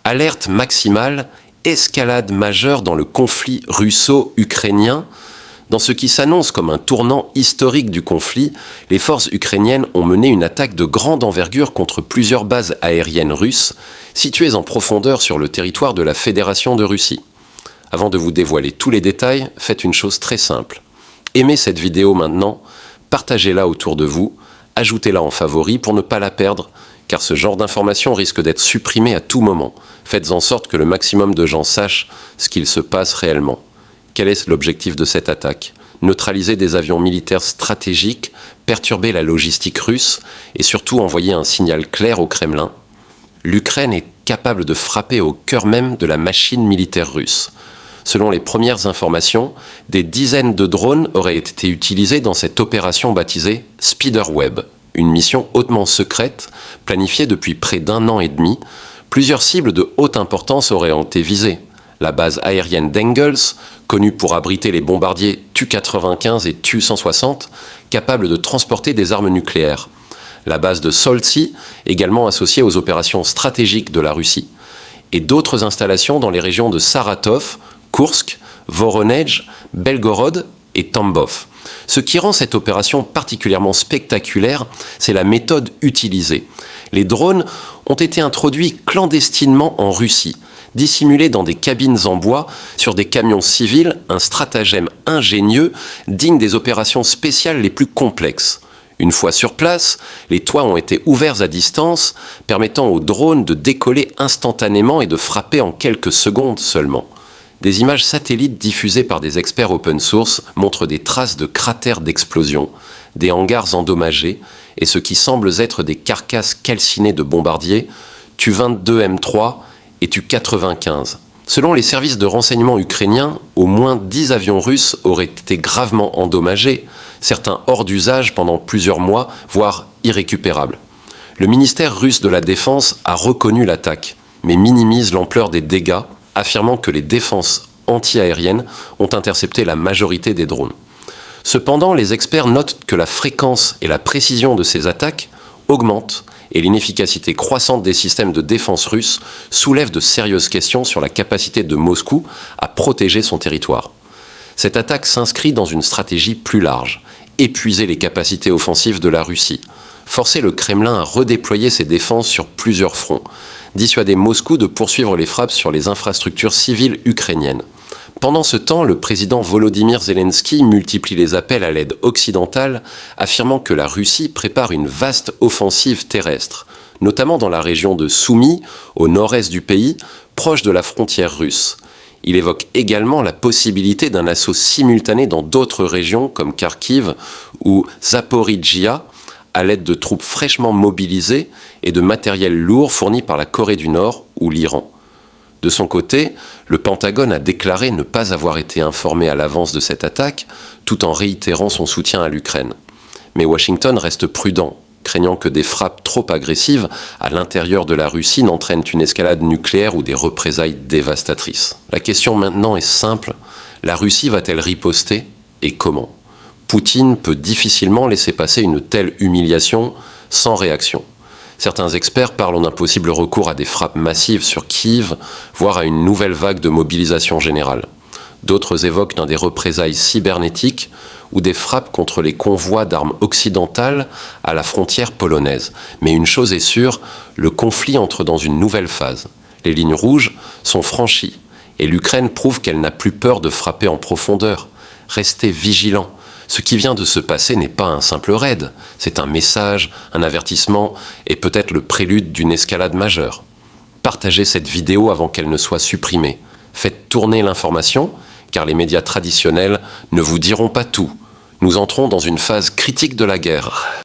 Alerte maximale, escalade majeure dans le conflit russo-ukrainien. Dans ce qui s'annonce comme un tournant historique du conflit, les forces ukrainiennes ont mené une attaque de grande envergure contre plusieurs bases aériennes russes, situées en profondeur sur le territoire de la Fédération de Russie. Avant de vous dévoiler tous les détails, faites une chose très simple. Aimez cette vidéo maintenant, partagez-la autour de vous, ajoutez-la en favori pour ne pas la perdre, car ce genre d'informations risque d'être supprimé à tout moment. Faites en sorte que le maximum de gens sachent ce qu'il se passe réellement. Quel est l'objectif de cette attaque? Neutraliser des avions militaires stratégiques, perturber la logistique russe et surtout envoyer un signal clair au Kremlin. L'Ukraine est capable de frapper au cœur même de la machine militaire russe. Selon les premières informations, des dizaines de drones auraient été utilisés dans cette opération baptisée Spiderweb, une mission hautement secrète, planifiée depuis près d'1 an et demi. Plusieurs cibles de haute importance auraient été visées. La base aérienne d'Engels, connue pour abriter les bombardiers Tu-95 et Tu-160, capables de transporter des armes nucléaires. La base de Soltsi, également associée aux opérations stratégiques de la Russie. Et d'autres installations dans les régions de Saratov, Koursk, Voronezh, Belgorod et Tambov. Ce qui rend cette opération particulièrement spectaculaire, c'est la méthode utilisée. Les drones ont été introduits clandestinement en Russie, dissimulés dans des cabines en bois, sur des camions civils, un stratagème ingénieux, digne des opérations spéciales les plus complexes. Une fois sur place, les toits ont été ouverts à distance, permettant aux drones de décoller instantanément et de frapper en quelques secondes seulement. Des images satellites diffusées par des experts open source montrent des traces de cratères d'explosion, des hangars endommagés et ce qui semble être des carcasses calcinées de bombardiers, Tu-22M3 et Tu-95. Selon les services de renseignement ukrainiens, au moins 10 avions russes auraient été gravement endommagés, certains hors d'usage pendant plusieurs mois, voire irrécupérables. Le ministère russe de la Défense a reconnu l'attaque, mais minimise l'ampleur des dégâts, affirmant que les défenses anti-aériennes ont intercepté la majorité des drones. Cependant, les experts notent que la fréquence et la précision de ces attaques augmentent et l'inefficacité croissante des systèmes de défense russes soulève de sérieuses questions sur la capacité de Moscou à protéger son territoire. Cette attaque s'inscrit dans une stratégie plus large, épuiser les capacités offensives de la Russie, forcer le Kremlin à redéployer ses défenses sur plusieurs fronts, dissuader Moscou de poursuivre les frappes sur les infrastructures civiles ukrainiennes. Pendant ce temps, le président Volodymyr Zelensky multiplie les appels à l'aide occidentale, affirmant que la Russie prépare une vaste offensive terrestre, notamment dans la région de Soumy, au nord-est du pays, proche de la frontière russe. Il évoque également la possibilité d'un assaut simultané dans d'autres régions comme Kharkiv ou Zaporijjia, à l'aide de troupes fraîchement mobilisées et de matériel lourd fourni par la Corée du Nord ou l'Iran. De son côté, le Pentagone a déclaré ne pas avoir été informé à l'avance de cette attaque, tout en réitérant son soutien à l'Ukraine. Mais Washington reste prudent, craignant que des frappes trop agressives à l'intérieur de la Russie n'entraînent une escalade nucléaire ou des représailles dévastatrices. La question maintenant est simple, la Russie va-t-elle riposter et comment? Poutine peut difficilement laisser passer une telle humiliation sans réaction. Certains experts parlent d'un possible recours à des frappes massives sur Kiev, voire à une nouvelle vague de mobilisation générale. D'autres évoquent des représailles cybernétiques ou des frappes contre les convois d'armes occidentales à la frontière polonaise. Mais une chose est sûre, le conflit entre dans une nouvelle phase. Les lignes rouges sont franchies et l'Ukraine prouve qu'elle n'a plus peur de frapper en profondeur. Restez vigilants. Ce qui vient de se passer n'est pas un simple raid, c'est un message, un avertissement et peut-être le prélude d'une escalade majeure. Partagez cette vidéo avant qu'elle ne soit supprimée. Faites tourner l'information, car les médias traditionnels ne vous diront pas tout. Nous entrons dans une phase critique de la guerre.